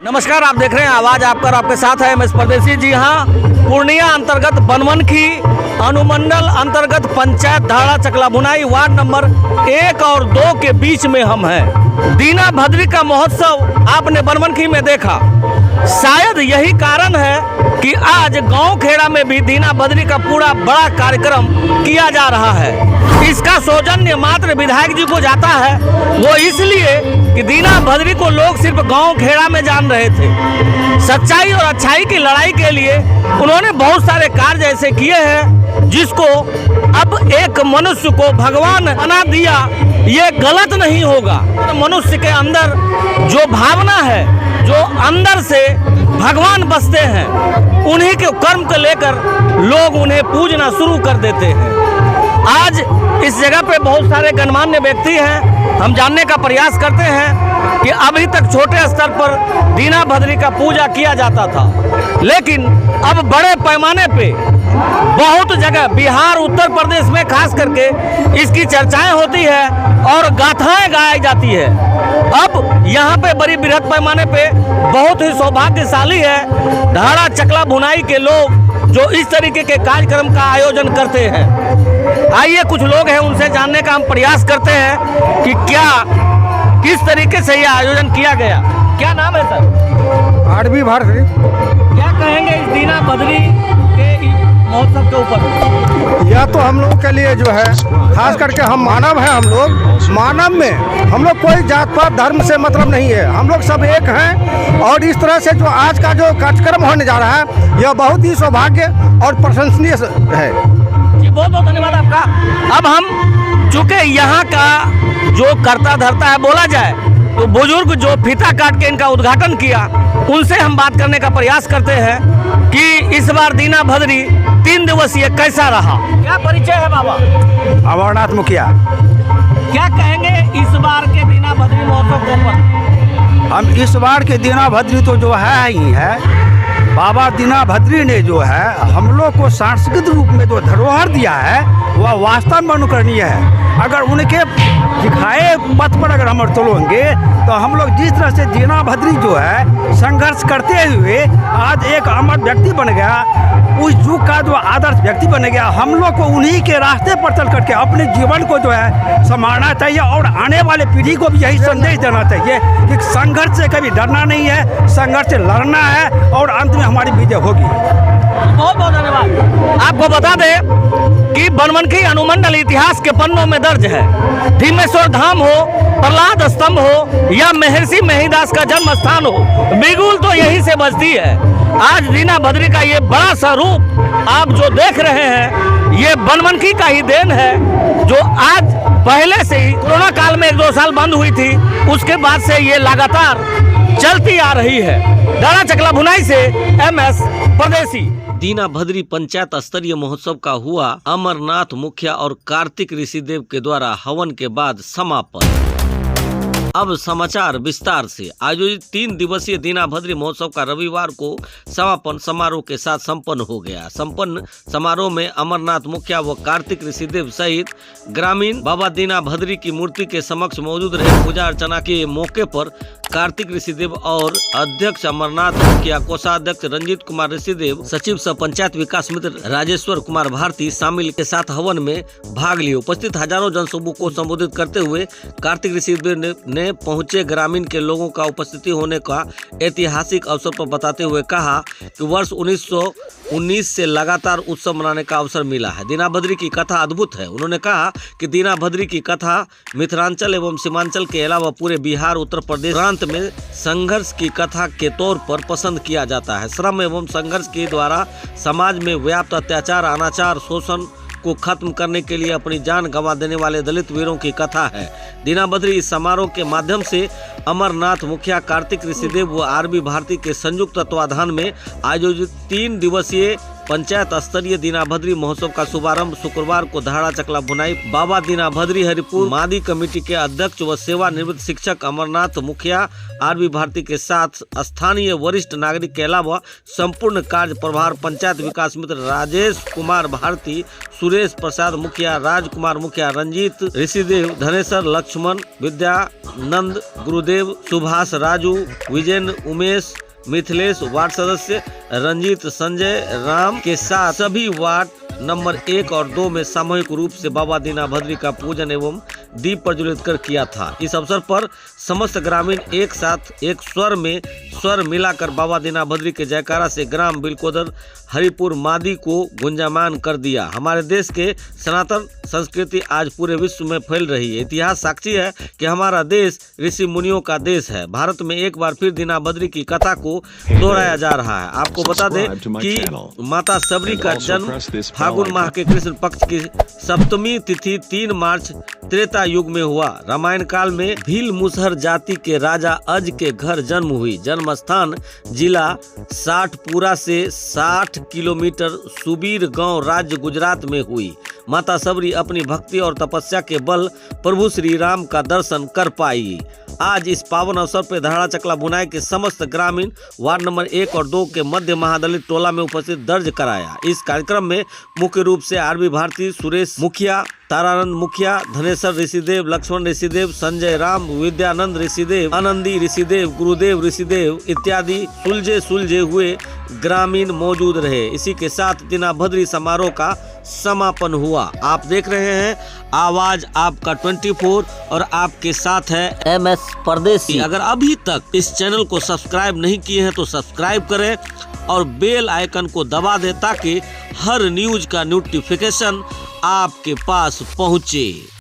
नमस्कार, आप देख रहे हैं आवाज आपका, आपके साथ है MS परदेसी। जी हाँ, पूर्णिया अंतर्गत बनमनखी अनुमंडल अंतर्गत पंचायत धाड़ा चकला भुनाई वार्ड नंबर 1 और 2 के बीच में हम हैं। दीना भद्री का महोत्सव आपने बनमनखी में देखा। शायद यही कारण है कि आज गांव खेड़ा में भी दीना भद्री का पूरा बड़ा कार्यक्रम किया जा रहा है। इसका सौजन्य मात्र विधायक जी को जाता है, वो इसलिए कि दीना भद्री को लोग सिर्फ गांव खेड़ा में जान रहे थे। सच्चाई और अच्छाई की लड़ाई के लिए उन्होंने बहुत सारे कार्य ऐसे किए हैं जिसको अब एक मनुष्य को भगवान बना दिया, ये गलत नहीं होगा। मनुष्य के अंदर जो भावना है, जो अंदर से भगवान बसते हैं, उन्हीं के कर्म को लेकर लोग उन्हें पूजना शुरू कर देते हैं। आज इस जगह पे बहुत सारे गणमान्य व्यक्ति हैं। हम जानने का प्रयास करते हैं कि अभी तक छोटे स्तर पर दीना भद्री का पूजा किया जाता था, लेकिन अब बड़े पैमाने पे बहुत जगह बिहार, उत्तर प्रदेश में खास करके इसकी चर्चाएं होती है और गाथाएं गाई जाती है। अब यहाँ पे बड़ी बृहद पैमाने पे बहुत ही सौभाग्यशाली है धाड़ा चकला भुनाई के लोग जो इस तरीके के कार्यक्रम का आयोजन करते हैं। आइए कुछ लोग हैं, उनसे जानने का हम प्रयास करते हैं कि किस तरीके से ये आयोजन किया गया। क्या नाम है सर? आरबी भारती। क्या कहेंगे इस दीना भद्री के महोत्सव के ऊपर? यह तो हम लोगों के लिए जो है, खास करके हम मानव हैं। हम लोग मानव में हम लोग कोई जात पात धर्म से मतलब नहीं है, हम लोग सब एक हैं। और इस तरह से जो आज का जो कार्यक्रम होने जा रहा है, यह बहुत ही सौभाग्य और प्रशंसनीय है। जी बहुत बहुत धन्यवाद आपका। अब हम चूँकि यहाँ का जो करता धरता है बोला जाए तो बुजुर्ग जो फीता काट के इनका उद्घाटन किया, उनसे हम बात करने का प्रयास करते हैं कि इस बार दीना भद्री 3 दिवसीय कैसा रहा। क्या परिचय है बाबा? अमरनाथ मुखिया। क्या कहेंगे इस बार के दीना भद्री महोत्सव के ऊपर? हम इस बार के दीना भद्री तो जो है ही है, बाबा दीना भद्री ने जो है हम लोग को सांस्कृतिक रूप में जो धरोहर दिया है वह वास्तव में अनुकरणीय है। अगर उनके दिखाए पथ पर अगर हम चलोगे तो हम लोग जिस तरह से दीना भद्री जो है संघर्ष करते हुए आज एक अमर व्यक्ति बन गया, उस युग का जो आदर्श व्यक्ति बन गया, हम लोग को उन्हीं के रास्ते पर चल करके अपने जीवन को जो है संभालना चाहिए और आने वाले पीढ़ी को भी यही संदेश देना चाहिए कि संघर्ष से कभी डरना नहीं है, संघर्ष से लड़ना है और अंत में हमारी विजय होगी। बहुत बहुत धन्यवाद। आपको बता दें कि बनमनखी अनुमंडल इतिहास के पन्नों में दर्ज है। भीमेश्वर धाम हो, प्रहलाद स्तंभ हो या महर्षि महिदास का जन्म स्थान हो, बिगुल तो यहीं से बजती है। आज दीना भद्री का ये बड़ा सा रूप आप जो देख रहे हैं, ये बनमनखी का ही देन है, जो आज पहले से ही कोरोना काल में 1-2 साल बंद हुई थी, उसके बाद से ये लगातार चलती आ रही है। धाड़ा चकला भुनाई से MS परदेसी। दीना भद्री पंचायत स्तरीय महोत्सव का हुआ अमरनाथ मुखिया और कार्तिक ऋषिदेव के द्वारा हवन के बाद समापन। अब समाचार विस्तार से। आयोजित 3 दिवसीय दीना भद्री महोत्सव का रविवार को समापन समारोह के साथ संपन्न हो गया। संपन्न समारोह में अमरनाथ मुखिया व कार्तिक ऋषिदेव सहित ग्रामीण बाबा दीना भद्री की मूर्ति के समक्ष मौजूद रहे। पूजा अर्चना के मौके पर कार्तिक ऋषिदेव और अध्यक्ष अमरनाथ मुखिया, कोषाध्यक्ष रंजीत कुमार ऋषिदेव, सचिव सह पंचायत विकास मित्र राजेश्वर कुमार भारती शामिल के साथ हवन में भाग लिए। उपस्थित हजारों जनसमूह को संबोधित करते हुए कार्तिक ऋषिदेव ने पहुंचे ग्रामीण के लोगों का उपस्थिति होने का ऐतिहासिक अवसर पर बताते हुए कहा कि वर्ष 1919 से लगातार उत्सव मनाने का अवसर मिला है। दीना भद्री की कथा अद्भुत है। उन्होंने कहा कि दीना भद्री की कथा मिथिलांचल एवं सीमांचल के अलावा पूरे बिहार, उत्तर प्रदेश प्रांत में संघर्ष की कथा के तौर पर पसंद किया जाता है। श्रम एवं संघर्ष के द्वारा समाज में व्याप्त अत्याचार, अनाचार, शोषण को खत्म करने के लिए अपनी जान गंवा देने वाले दलित वीरों की कथा है। दीना भद्री इस समारोह के माध्यम से अमरनाथ मुखिया, कार्तिक ऋषिदेव व आरबी भारती के संयुक्त तत्वाधान में आयोजित 3 दिवसीय पंचायत स्तरीय दीनाभद्री महोत्सव का शुभारंभ शुक्रवार को धाड़ा चकला बुनाई बाबा दीनाभद्री हरिपुर मादी कमेटी के अध्यक्ष व सेवानिवृत्त शिक्षक अमरनाथ मुखिया आरबी भारती के साथ स्थानीय वरिष्ठ नागरिक के अलावा संपूर्ण कार्य प्रभार पंचायत विकास मित्र राजेश कुमार भारती, सुरेश प्रसाद मुखिया, राजकुमार मुखिया, रंजीत ऋषिदेव, धनेश्वर लक्ष्मण, विद्यानंद गुरुदेव, सुभाष राजू, विजेंद्र, उमेश, मिथिलेश, वार्ड सदस्य रंजीत, संजय, राम के साथ सभी वार्ड नंबर 1 और 2 में सामूहिक रूप से बाबा दीनाभद्री का पूजन एवं दीप प्रज्वलित कर किया था। इस अवसर पर समस्त ग्रामीण एक साथ एक स्वर में स्वर मिलाकर बाबा दीनाभद्री के जयकारा से ग्राम बिलकोदर हरिपुर मादी को गुंजायमान कर दिया। हमारे देश के सनातन संस्कृति आज पूरे विश्व में फैल रही है। इतिहास साक्षी है कि हमारा देश ऋषि मुनियों का देश है। भारत में एक बार फिर दीनाभद्री की कथा को दोहराया जा रहा है। आपको बता दें कि माता सबरी का जन्म फागुन माह के कृष्ण पक्ष की सप्तमी तिथि 3 मार्च त्रेता युग में हुआ। रामायण काल में भील मुसहर जाति के राजा अज के घर जन्म हुई। जन्म स्थान जिला साठपुरा से 60 किलोमीटर सुबीर गांव राज्य गुजरात में हुई। माता सबरी अपनी भक्ति और तपस्या के बल प्रभु श्री राम का दर्शन कर पाई। आज इस पावन अवसर पर धाड़ा चकला बुनाई के समस्त ग्रामीण वार्ड नंबर 1 और 2 के मध्य महादलित टोला में उपस्थित दर्ज कराया। इस कार्यक्रम में मुख्य रूप से आरबी भारती, सुरेश मुखिया, तारानंद मुखिया, धनेश्वर ऋषिदेव, लक्ष्मण ऋषिदेव, संजय राम, विद्यानंद ऋषिदेव, आनंदी ऋषिदेव, गुरुदेव ऋषिदेव इत्यादि सुलझे हुए ग्रामीण मौजूद रहे। इसी के साथ दीनाभद्री समारोह का समापन हुआ। आप देख रहे हैं आवाज आपका 24 और आपके साथ है MS परदेसी। अगर अभी तक इस चैनल को सब्सक्राइब नहीं किए हैं तो सब्सक्राइब करें और बेल आइकन को दबा दें ताकि हर न्यूज का नोटिफिकेशन आपके पास पहुंचे।